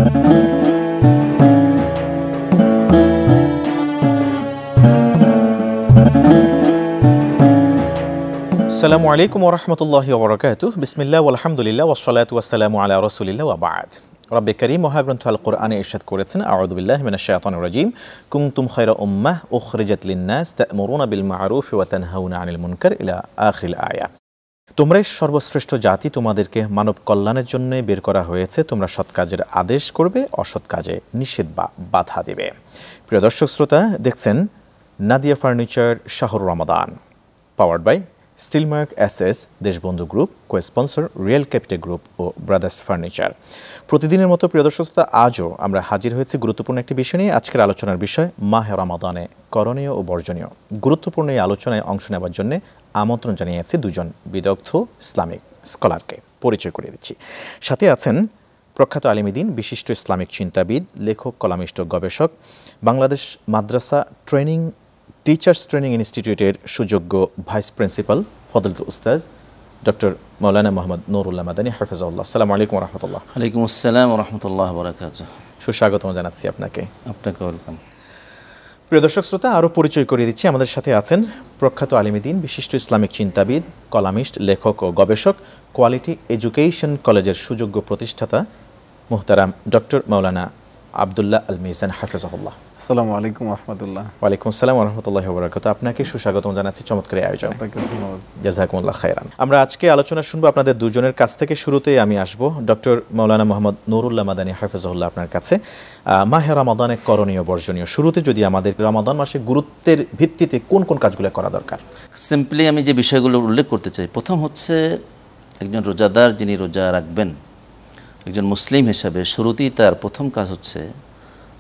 আসসালামু আলাইকুম ওয়া রাহমাতুল্লাহি ওয়া বারাকাতুহু বিসমিল্লাহ ওয়াল হামদুলিল্লাহ ওয়াস সালাতু ওয়াস সালামু আলা রাসূলিল্লাহ ওয়া বা'দ। রব্বে কারীম মহাগ্রন্থ আল কোরআনে ইরশাদ করেছেন, আউযু বিল্লাহি মিনাশ শাইতানির রাজীম, কুনতুম খায়রা উম্মাহ উখরিজাত লিন-নাস তা'মুরুনা বিল মা'রুফ ওয়া তানহাউনা আনিল মুনকার ইলা আখিরিল আয়া। তোমরাই সর্বশ্রেষ্ঠ জাতি, তোমাদেরকে মানব কল্যাণের জন্য বের করা হয়েছে, তোমরা সৎ কাজের আদেশ করবে, অসৎ কাজে নিষেধ বা বাধা দেবে। প্রিয় দর্শক শ্রোতা, দেখছেন Nadia furniture Shahrur Ramadan, powered by Steelmark SS, Deshbandhu group, co-sponsor real capital group ও ব্রাদার্স ফার্নিচার। প্রতিদিনের মতো প্রিয় দর্শক শ্রোতা, আজও আমরা হাজির হয়েছি গুরুত্বপূর্ণ একটি বিষয় নিয়ে। আজকের আলোচনার বিষয় মাহে রমাদানে করণীয় ও বর্জনীয়। গুরুত্বপূর্ণ এই আলোচনায় অংশ নেওয়ার জন্য আমন্ত্রণ জানিয়েছি দুজন বিদগ্ধ ইসলামিক স্কলারকে। পরিচয় করিয়ে দিচ্ছি। সাথে আছেন প্রখ্যাত আলিমুদ্দিন, বিশিষ্ট ইসলামিক চিন্তাবিদ, লেখক, কলামিস্ট, গবেষক, বাংলাদেশ মাদ্রাসা টিচার্স ট্রেনিং ইনস্টিটিউটের সুযোগ্য ভাইস প্রিন্সিপাল ফজলতুল উস্তাজ ডক্টর মাওলানা মোহাম্মদ নুরুল্লাহ মাদানী হাফিজাহুল্লাহ। আসসালামু আলাইকুম ওয়া রাহমাতুল্লাহ। ওয়ালাইকুম আসসালাম ওয়া রাহমাতুল্লাহি ওয়া বারাকাতুহু। সুস্বাগতম জানাচ্ছি আপনাকে। আপনাকে ওয়েলকাম। প্রিয় দর্শক শ্রোতা, আরও পরিচয় করিয়ে দিচ্ছি। আমাদের সাথে আছেন প্রখ্যাত আলিমুদ্দিন, বিশিষ্ট ইসলামিক চিন্তাবিদ, কলামিস্ট, লেখক ও গবেষক, কোয়ালিটি এডুকেশন কলেজের সুযোগ্য প্রতিষ্ঠাতা মুহতারাম ডক্টর মাওলানা আব্দুল্লাহ আল মিজান হাফিজাহুল্লাহ। আসসালামু আলাইকুম ওয়া রাহমাতুল্লাহ। ওয়ালাইকুম আসসালাম ওয়া রাহমাতুল্লাহি ওয়া বারাকাতুহু। আপনাকে সুস্বাগতম জানাচ্ছি চমৎকার আয়োজন। আপনাকে ধন্যবাদ। জাযাকুমুল্লাহ খায়রান। আমরা আজকে আলোচনা শুনবো আপনাদের দুজনের কাছ থেকে। শুরুতেই আমি আসবো ডক্টর মাওলানা মোহাম্মদ নুরুল্লাহ মাদানী হাফিজাহুল্লাহ, আপনার কাছে। মাহে রমাদানে করণীয় বর্জনীয়, শুরুতে যদি আমাদের রমাদান মাসে গুরুত্বের ভিত্তিতে কোন কোন কাজগুলো করা দরকার? সিম্পলি আমি যে বিষয়গুলো উল্লেখ করতে চাই, প্রথম হচ্ছে একজন রোজাদার যিনি রোজা রাখবেন, একজন মুসলিম হিসাবে শুরুতেই তার প্রথম কাজ হচ্ছে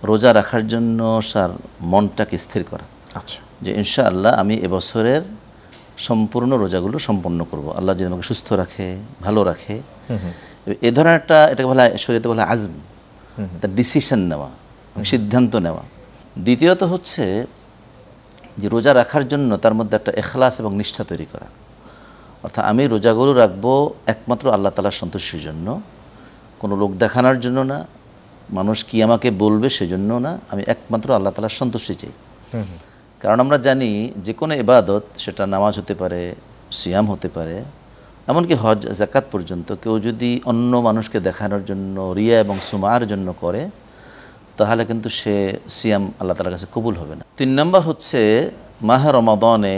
রোজা রাখার জন্য তার মনটাকে স্থির করা। আচ্ছা, যে ইনশাআল্লাহ আমি এবছরের সম্পূর্ণ রোজাগুলো সম্পন্ন করব, আল্লাহ যদি আমাকে সুস্থ রাখে, ভালো রাখে। এ ধরনের একটা, এটাকে বলা হয় শরীয়তে বলা আজম, তার ডিসিশন নেওয়া, সিদ্ধান্ত নেওয়া। দ্বিতীয়ত হচ্ছে যে রোজা রাখার জন্য তার মধ্যে একটা ইখলাস এবং নিষ্ঠা তৈরি করা। অর্থাৎ আমি রোজাগুলো রাখবো একমাত্র আল্লাহ তাআলার সন্তুষ্টির জন্য, কোনো লোক দেখানোর জন্য না, মানুষ কি আমাকে বলবে সেজন্য না, আমি একমাত্র আল্লাহ তাআলার সন্তুষ্টি চাই। কারণ আমরা জানি যে কোনো ইবাদত, সেটা নামাজ হতে পারে, সিয়াম হতে পারে, এমনকি হজ যাকাত পর্যন্ত, কেউ যদি অন্য মানুষকে দেখানোর জন্য, রিয়া এবং সুমার জন্য করে, তাহলে কিন্তু সে সিয়াম আল্লাহ তাআলার কাছে কবুল হবে না। 3 নম্বর হচ্ছে মাহে রমাদানে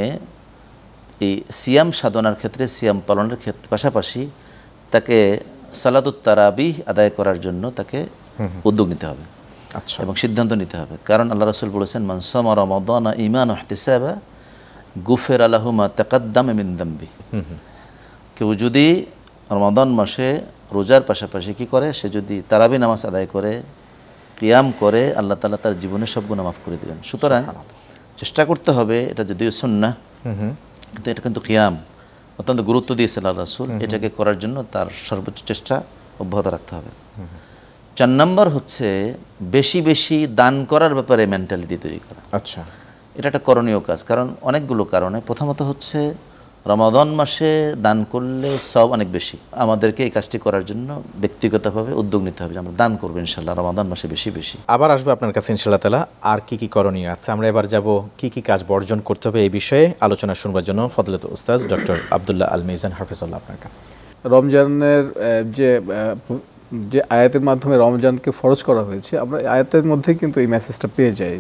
এই সিয়াম সাধনার ক্ষেত্রে, সিয়াম পালনের ক্ষেত্রে পাশাপাশি তাকে সালাতুত তারাবিহ আদায় করার জন্য তাকে উদ্যোগ নিতে হবে। আচ্ছা, এবং সিদ্ধান্ত নিতে হবে। কারণ আল্লাহ রাসূল বলেছেন, মান সামা রমাদানা ঈমানান ওয়া ইহতিসাবা গুফিরা লাহু মা তাকাদ্দামা মিন যামবি। কেউ যদি রমাদান মাসে রোজার পাশাপাশি কি করে, সে যদি তারাবি নামাজ আদায় করে, কিয়াম করে, আল্লাহ তাআলা তার জীবনের সব গুনাহ মাফ করে দেবেন। সুতরাং চেষ্টা করতে হবে, এটা যদিও সুন্নাহ, কিন্তু এটা কিন্তু কিয়াম অত্যন্ত গুরুত্ব দিয়েছে আল্লাহ রাসূল, এটাকে করার জন্য তার সর্বোচ্চ চেষ্টা অব্যাহত রাখতে হবে। 4 নম্বর হচ্ছে বেশি বেশি দান করার ব্যাপারে মেন্টালিটি তৈরি করা। আচ্ছা, এটা একটা করণীয় কাজ। কারণ অনেকগুলো কারণে, প্রথমত হচ্ছে রমাদান মাসে দান করলে সব অনেক বেশি। আমাদেরকে এই কাজটি করার জন্য ব্যক্তিগতভাবে উদ্যোগ নিতে হবে যে আমরা দান করবো ইনশাআল্লাহ রমাদান মাসে বেশি বেশি। আবার আসবো আপনার কাছে ইনশাআল্লাহ তাআলা, আর কি কি করণীয় আছে। আমরা এবার যাব কি কি কাজ বর্জন করতে হবে এই বিষয়ে আলোচনা শুনবার জন্য ফজলতুল উস্তাজ ডক্টর আব্দুল্লাহ আল মিজান হাফিজাহুল্লাহ, আপনার কাছে। রমজানের যে আয়াতের মাধ্যমে রমজানকে ফরজ করা হয়েছে, আমরা আয়াতের মধ্যে কিন্তু এই মেসেজটা পেয়ে যাই।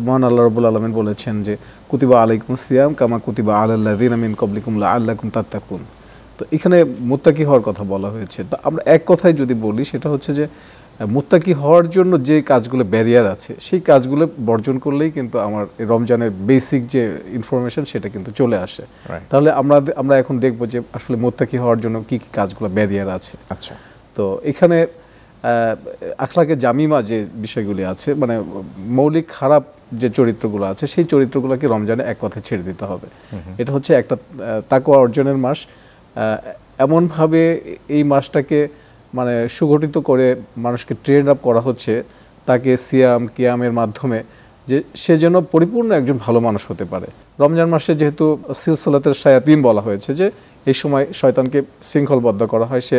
মহান আল্লাহ রাব্বুল আলামিন বলেছেন যে কুতিবা আলাইকুমুস সিয়াম কামা কুতিবা আলাল লাযিনা মিন ক্বাবলিকুম লাআল্লাকুম তাত্তাকুন। তো এখানে মুত্তাকি হওয়ার কথা বলা হয়েছে। তো আমরা এক কথায় যদি বলি, সেটা হচ্ছে যে মুত্তাকি হওয়ার জন্য যে কাজগুলো ব্যারিয়ার আছে, সেই কাজগুলো বর্জন করলেই কিন্তু আমার রমজানের বেসিক যে ইনফরমেশন সেটা কিন্তু চলে আসে। তাহলে আমরা এখন দেখব যে আসলে মুত্তাকি হওয়ার জন্য কি কি কাজগুলো ব্যারিয়ার আছে। আচ্ছা, তো এখানে আখলাকে জামিমা যে বিষয়গুলি আছে, মানে মৌলিক খারাপ যে চরিত্রগুলো আছে, সেই চরিত্রগুলোকে রমজানে এক কথায় ছেড়ে দিতে হবে। এটা হচ্ছে একটা তাকওয়া অর্জনের মাস। এমনভাবে এই মাসটাকে মানে সুগঠিত করে মানুষকে ট্রেন আপ করা হচ্ছে, তাকে সিয়াম কিয়ামের মাধ্যমে, যে সে যেন পরিপূর্ণ একজন ভালো মানুষ হতে পারে। রমজান মাসে যেহেতু সিলসিলাতুল শায়াতিন বলা হয়েছে, যে এই সময় শয়তানকে শৃঙ্খলবদ্ধ করা হয়, সে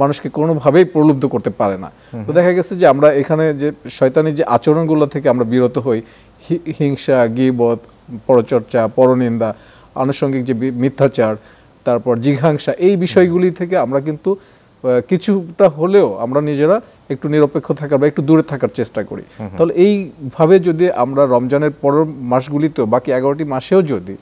মানুষকে কোনোভাবেই প্রলুব্ধ করতে পারে না। তো দেখা গেছে যে আমরা এখানে যে শয়তানি যে আচরণগুলো থেকে আমরা বিরত হই, হিংসা, গীবত, পরচর্চা, পরনিন্দা, আনুষঙ্গিক যে মিথ্যাচার, তারপর জিঘাংসা, এই বিষয়গুলি থেকে আমরা কিন্তু কিছুটা হলেও আমরা নিজেরা একটু নিরপেক্ষ থাকার বা একটু দূরে থাকার চেষ্টা করি। তাহলে এইভাবে যদি আমরা রমজানের পরের মাসগুলিতেও, বাকি 11টি মাসেও যদি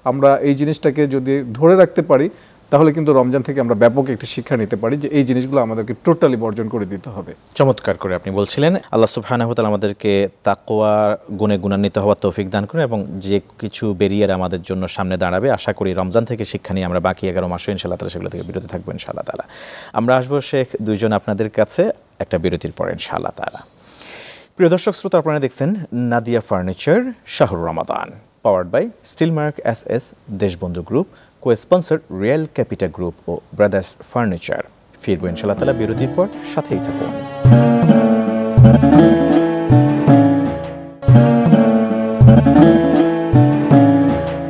আমরা এই জিনিসটাকে যদি ধরে রাখতে পারি, তাহলে কিন্তু রমজান থেকে আমরা ব্যাপক একটি শিক্ষা নিতে পারি যে এই জিনিসগুলো আমাদেরকে টোটালি বর্জন করে দিতে হবে। চমৎকার করে আপনি বলছিলেন। আল্লাহ সুবহানাহু ওয়া তাআলা আমাদেরকে তাকওয়া গুণে গুণান্বিত হওয়ার তৌফিক দান করুন এবং যে কিছু ব্যারিয়ার আমাদের জন্য সামনে দাঁড়াবে, আশা করি রমজান থেকে শিক্ষা নিয়ে আমরা বাকি 11 মাসও ইনশাআল্লাহ তাআলা সেগুলো থেকে বিরত থাকবো ইনশাআল্লাহ তাআলা। আমরা আসবো শেখ দুইজন আপনাদের কাছে একটা বিরতির পর ইনশাআল্লাহ তাআলা। প্রিয় দর্শক শ্রোতা, আপনারা দেখছেন Nadia furniture Shahrur Ramadan, powered by Steelmark SS, Deshbandhu group, co-sponsor real capital group ও ব্রাদার্স ফার্নিচার। ফিরবো ইনশাআল্লাহ তাআলা বিরতির পর, সাথেই থাকুন।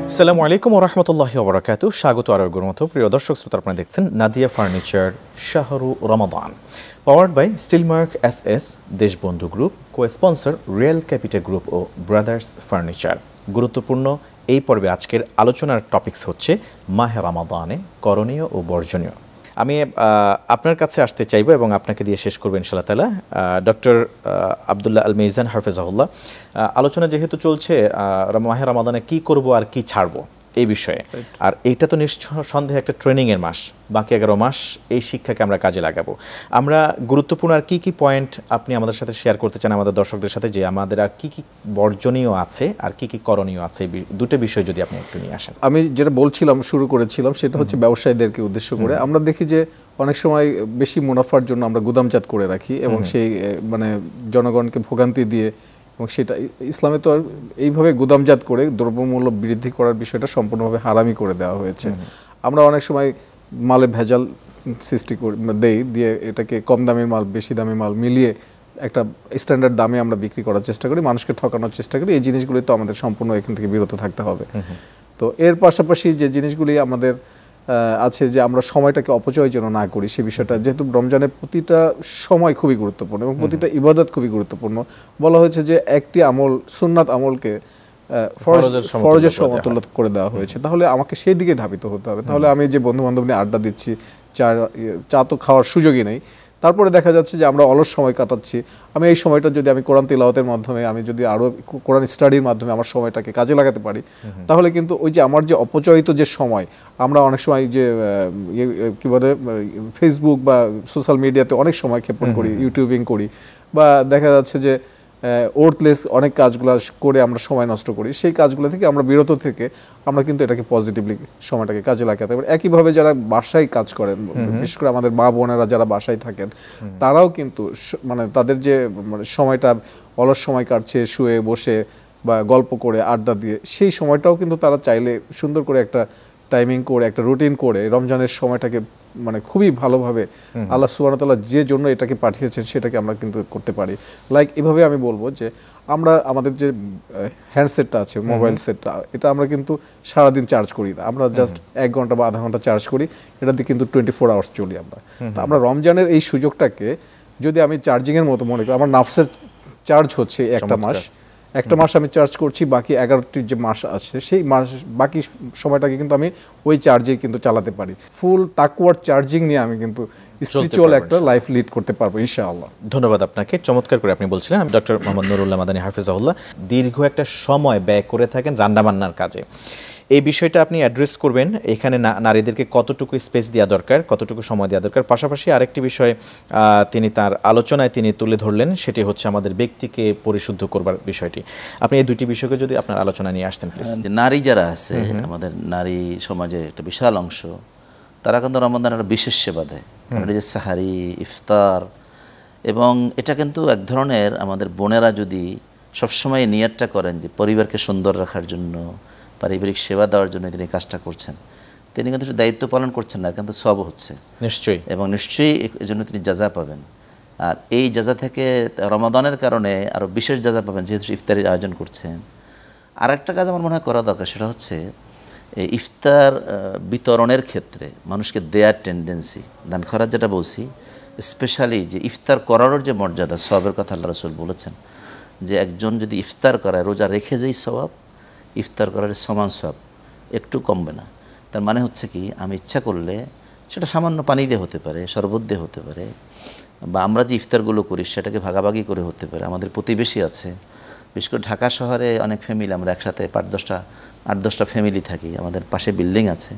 আসসালামু আলাইকুম ওয়া রাহমাতুল্লাহি ওয়া বারাকাতুহু। স্বাগত আরোগ্যের মতো প্রিয় দর্শক শ্রোতা, আপনারা দেখছেন Nadia furniture Shahrur Ramadan, powered by Steelmark SS, Deshbandhu group, co-sponsor real capital group ও ব্রাদার্স ফার্নিচার। গুরুত্বপূর্ণ এই পর্বে আজকের আলোচনার টপিকস হচ্ছে মাহে রমাদানে করণীয় ও বর্জনীয়। আমি আপনার কাছে আসতে চাইবো এবং আপনাকে দিয়ে শেষ করবো ইনশাআল্লাহ তাআলা। ডক্টর আব্দুল্লাহ আল মিজান হাফেজাহুল্লাহ, আলোচনা যেহেতু চলছে মাহে রমাদানে কি করব আর কি ছাড়বো এই বিষয়ে, আর এইটা তো নিঃসন্দেহে একটা ট্রেনিংয়ের মাস, বাকি 11 মাস এই শিক্ষাকে আমরা কাজে লাগাবো। আমরা গুরুত্বপূর্ণ আর কি কি পয়েন্ট আপনি আমাদের সাথে শেয়ার করতে চান আমাদের দর্শকদের সাথে, যে আমাদের আর কি কি বর্জনীয় আছে আর কি কি করণীয় আছে, দুটো বিষয় যদি আপনি একটু নিয়ে আসেন। আমি যেটা বলছিলাম, শুরু করেছিলাম, সেটা হচ্ছে ব্যবসায়ীদেরকে উদ্দেশ্য করে আমরা দেখি যে অনেক সময় বেশি মুনাফার জন্য আমরা গুদামজাত করে রাখি এবং সেই মানে জনগণকে ভোগান্তি দিয়ে, এবং সেটা ইসলামে তো আর এইভাবে গুদামজাত করে দ্রব্যমূল্য বৃদ্ধি করার বিষয়টা সম্পূর্ণভাবে হারামি করে দেওয়া হয়েছে। আমরা অনেক সময় মালে ভেজাল সৃষ্টি করে দিয়ে এটাকে কম দামের মাল বেশি দামের মাল মিলিয়ে একটা স্ট্যান্ডার্ড দামে আমরা বিক্রি করার চেষ্টা করি, মানুষকে ঠকানোর চেষ্টা করি। এই জিনিসগুলি তো আমাদের সম্পূর্ণ এখান থেকে বিরত থাকতে হবে। তো এর পাশাপাশি যে জিনিসগুলি আমাদের আছে, যে আমরা সময়টাকে অপচয় যেন না করি, সেই বিষয়টা, যেহেতু রমজানের প্রতিটা সময় খুবই গুরুত্বপূর্ণ এবং প্রতিটা ইবাদত খুবই গুরুত্বপূর্ণ। বলা হয়েছে যে একটি আমল, সুন্নাত আমলকে ফরজের সমতুল্য করে দেওয়া হয়েছে, তাহলে আমাকে সেই দিকে ধাবিত হতে হবে। তাহলে আমি যে বন্ধু বান্ধব নিয়ে আড্ডা দিচ্ছি, চা তো খাওয়ার সুযোগই নেই, তারপরে দেখা যাচ্ছে যে আমরা অলস সময় কাটাচ্ছি, আমি এই সময়টা যদি আমি কোরআন তিলাওয়াতের মাধ্যমে, আমি যদি আরও কোরআন স্টাডির মাধ্যমে আমার সময়টাকে কাজে লাগাতে পারি, তাহলে কিন্তু ওই যে আমার যে অপচয়িত যে সময়, আমরা অনেক সময় যে কী বলে ফেসবুক বা সোশ্যাল মিডিয়াতে অনেক সময় ক্ষেপণ করি, ইউটিউবিং করি, বা দেখা যাচ্ছে যে ওর্থলেস অনেক কাজগুলো করে আমরা সময় নষ্ট করি, সেই কাজগুলো থেকে আমরা বিরত থেকে আমরা কিন্তু এটাকে পজিটিভলি সময়টাকে কাজে লাগাতে পারি। একইভাবে যারা বাসায় কাজ করেন, বিশেষ করে আমাদের মা বোনেরা যারা বাসায় থাকেন, তারাও কিন্তু মানে তাদের যে সময়টা অলস সময় কাটছে শুয়ে বসে বা গল্প করে আড্ডা দিয়ে, সেই সময়টাও কিন্তু তারা চাইলে সুন্দর করে একটা টাইমিং করে, একটা রুটিন করে রমজানের সময়টাকে মানে খুবই ভালোভাবে আল্লাহ সুবহানাহু ওয়া তাআলা যে জন্য এটাকে পাঠিয়েছেন সেটাকে আমরা কিন্তু করতে পারি। লাইক এভাবে আমি বলবো যে আমরা আমাদের যে হ্যান্ডসেটটা আছে, মোবাইল সেটটা, এটা আমরা কিন্তু সারাদিন চার্জ করি না, আমরা জাস্ট 1 ঘন্টা বা আধা ঘন্টা চার্জ করি, এটা দিয়ে কিন্তু 24 আওয়ার্স চলি আমরা। তো আমরা রমজানের এই সুযোগটাকে যদি আমি চার্জিংয়ের মতো মনে করি, আমার নাফসের চার্জ হচ্ছে একটা মাস আমি চার্জ করছি, বাকি 11টি যে মাস আছে সেই মাস বাকি সময়টাকে কিন্তু আমি ওই চার্জেই কিন্তু চালাতে পারি। ফুল তাকওয়ার চার্জিং নিয়ে আমি কিন্তু স্পিরিচুয়াল একটা লাইফ লিড করতে পারবো ইনশাআল্লাহ। ধন্যবাদ আপনাকে, চমৎকার করে আপনি বলছিলেন। ডক্টর মোহাম্মদ নুরুল্লাহ মাদানী হাফেজাহুল্লাহ দীর্ঘ একটা সময় ব্যয় করে থাকেন রান্নাবান্নার কাজে, এই বিষয়টা আপনি অ্যাড্রেস করবেন, এখানে নারীদেরকে কতটুকু স্পেস দেওয়া দরকার, কতটুকু সময় দেওয়া দরকার। পাশাপাশি আরেকটি বিষয় তিনি তার আলোচনায় তিনি তুলে ধরলেন, সেটি হচ্ছে আমাদের ব্যক্তিকে পরিশুদ্ধ করবার বিষয়টি। আপনি এই দুটি বিষয়কে যদি আপনার আলোচনা নিয়ে আসতেন প্লিজ। নারী যারা আছে, আমাদের নারী সমাজের একটা বিশাল অংশ, তারা কিন্তু রমাদানের একটা বিশেষ সেবা দেয়, যে সাহারি, ইফতার, এবং এটা কিন্তু এক ধরনের আমাদের বোনেরা যদি সবসময় নিয়তটা করেন যে পরিবারকে সুন্দর রাখার জন্য, পারিবারিক সেবা দেওয়ার জন্য তিনি কাজটা করছেন, তিনি কিন্তু দায়িত্ব পালন করছেন না, কিন্তু সব হচ্ছে নিশ্চয়ই, এবং নিশ্চয়ই এই জন্য তিনি জাযা পাবেন। আর এই জাযা থেকে রমাদানের কারণে আরও বিশেষ জাযা পাবেন, যেহেতু ইফতারির আয়োজন করছেন। আর একটা কাজ আমার মনে হয় করা দরকার, সেটা হচ্ছে এই ইফতার বিতরণের ক্ষেত্রে মানুষকে দেয়ার টেন্ডেন্সি, দান খরাজ যেটা বলছি, স্পেশালি যে ইফতার করানোর যে মর্যাদা, সওয়াবের কথা আল্লাহ রাসূল বলেছেন যে একজন যদি ইফতার করায়, রোজা রেখে যেই সওয়াব, ইফতার করার সমান সওয়াব একটু কমবে না। তার মানে হচ্ছে কি, আমি ইচ্ছা করলে সেটা সামান্য পানি দিয়ে হতে পারে, শরবত দিয়ে হতে পারে, বা আমরা যে ইফতারগুলো করি সেটাকে ভাগাভাগি করে হতে পারে। আমাদের প্রতিবেশী আছে, বিশেষ করে ঢাকা শহরে অনেক ফ্যামিলি, আমরা একসাথে 8-10টা ফ্যামিলি থাকি, আমাদের পাশে বিল্ডিং আছে।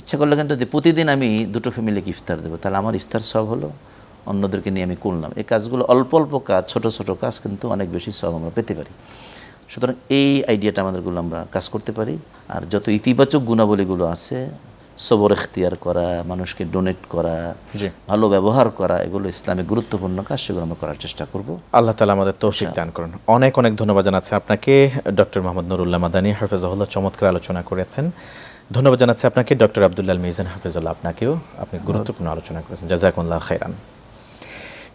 ইচ্ছা করলে কিন্তু যদি প্রতিদিন আমি 2টো ফ্যামিলিকে ইফতার দেবো, তাহলে আমার ইফতার সব হলো, অন্যদেরকে নিয়ে আমি করলাম। এই কাজগুলো অল্প অল্প কাজ, ছোট ছোট কাজ, কিন্তু অনেক বেশি সব আমরা পেতে পারি। সুতরাং এই আইডিয়াটা আমাদেরগুলো আমরা কাজ করতে পারি। আর যত ইতিবাচক গুণাবলীগুলো আছে, সবর এখতিয়ার করা, মানুষকে ডোনেট করা, ভালো ব্যবহার করা, এগুলো ইসলামিক গুরুত্বপূর্ণ কাজ, সেগুলো আমরা করার চেষ্টা করব। আল্লাহ তাআলা আমাদের তৌফিক দান করুন। অনেক অনেক ধন্যবাদ জানাচ্ছি আপনাকে ডক্টর মোহাম্মদ নুরুল্লাহ মাদানী হাফেজাহুল্লাহ, চমৎকার আলোচনা করেছেন। ধন্যবাদ জানাচ্ছি আপনাকে ডক্টর আব্দুল্লাহ মিজান হাফেজাল্লাহ, আপনাকেও, আপনি গুরুত্বপূর্ণ আলোচনা করেছেন। জাযাকুমুল্লাহ খাইরান।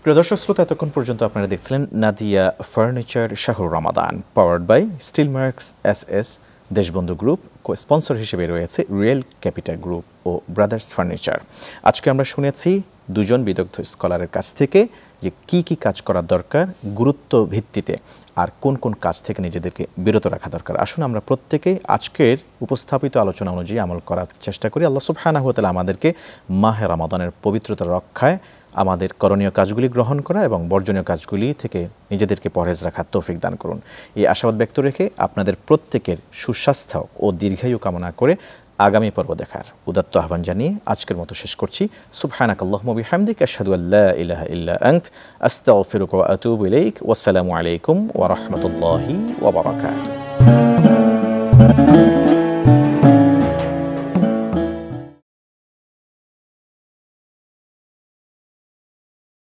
প্রিয় দর্শক শ্রোতা, এতক্ষণ পর্যন্ত আপনারা দেখছিলেন Nadia furniture Shahrur Ramadan, powered by steel marks SS, Deshbandhu group, sponsor হিসেবে রয়েছে রিয়েল ক্যাপিটাল গ্রুপ ও ব্রাদার্স ফার্নিচার। আজকে আমরা শুনেছি দুজন বিদগ্ধ স্কলারের কাছ থেকে যে কি কি কাজ করা দরকার গুরুত্ব ভিত্তিতে, আর কোন কোন কাজ থেকে নিজেদেরকে বিরত রাখা দরকার। আসুন আমরা প্রত্যেকেই আজকের উপস্থাপিত আলোচনা অনুযায়ী আমল করার চেষ্টা করি। আল্লাহ সুবহানাহু ওয়া তাআলা আমাদেরকে মাহে রমাদানের পবিত্রতা রক্ষায় আমাদের করণীয় কাজগুলি গ্রহণ করা এবং বর্জনীয় কাজগুলি থেকে নিজেদেরকে পরহেজ রাখার তৌফিক দান করুন। এই আশাবাদ ব্যক্ত রেখে আপনাদের প্রত্যেকের সুস্বাস্থ্য ও দীর্ঘায়ু কামনা করে আগামী পর্ব দেখার উদাত্ত আহ্বান জানিয়ে আজকের মতো শেষ করছি। সুবহানাকাল্লাহুম্মা বিহামদিকা আশহাদু আল্লা ইলাহা ইল্লা আনত, আস্তাগফিরুকা ওয়া আতুবু ইলাইক। ওয়াসসালামু আলাইকুম ওয়া রাহমাতুল্লাহি ওয়া বারাকাতুহু।